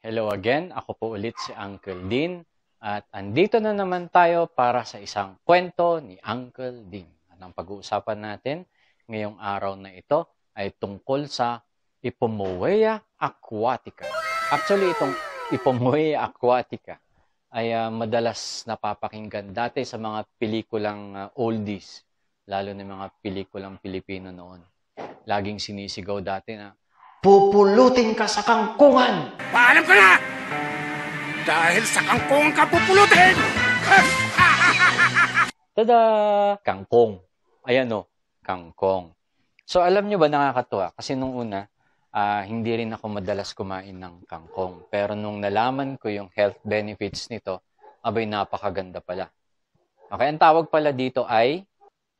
Hello again, ako po ulit si Uncle Dean at andito na naman tayo para sa isang kwento ni Uncle Dean. At ang pag-uusapan natin ngayong araw na ito ay tungkol sa Ipomoea aquatica. Actually, itong Ipomoea aquatica ay madalas napapakinggan dati sa mga pelikulang oldies, lalo na mga pelikulang Pilipino noon. Laging sinisigaw dati na, "Pupulutin ka sa kangkungan!" Paalam ka na! Dahil sa kangkong ka pupulutin! Tada! Kangkong. Ayan o, kangkong. So, alam nyo ba, nakakatuwa? Kasi nung una, hindi rin ako madalas kumain ng kangkong. Pero nung nalaman ko yung health benefits nito, abay, napakaganda pala. Okay, ang tawag pala dito ay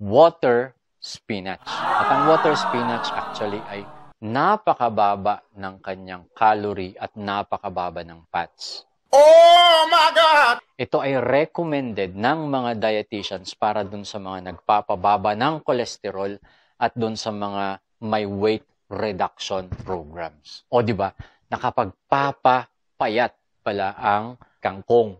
water spinach. At ang water spinach actually ay napakababa ng kanyang calorie at napakababa ng fats. Oh my God! Ito ay recommended ng mga dietitians para dun sa mga nagpapababa ng kolesterol at dun sa mga may weight reduction programs. O di ba? Nakapagpapapayat pala ang kangkong.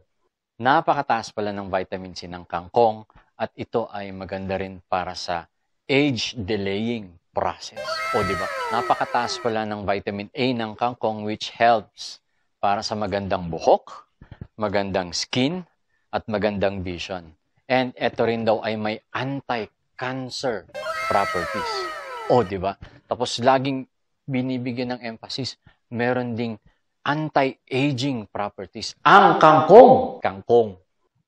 Napakataas pala ng vitamin C ng kangkong at ito ay maganda rin para sa age delaying process. O di ba? Napakataas pala ng vitamin A ng kangkong which helps para sa magandang buhok, magandang skin, at magandang vision. And ito rin daw ay may anti-cancer properties. O di ba? Tapos laging binibigyan ng emphasis, meron ding anti-aging properties. Ang kangkong! Kangkong.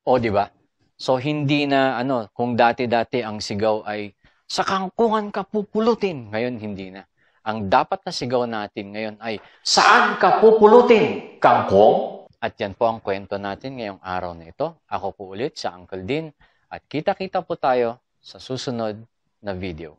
O di ba? So hindi na kung dati-dati ang sigaw ay sa kangkungan ka pupulutin. Ngayon, hindi na. Ang dapat na sigaw natin ngayon ay, saan ka pupulutin? Kangkong? At yan po ang kwento natin ngayong araw na ito. Ako po ulit, si Uncle Dean. At kita-kita po tayo sa susunod na video.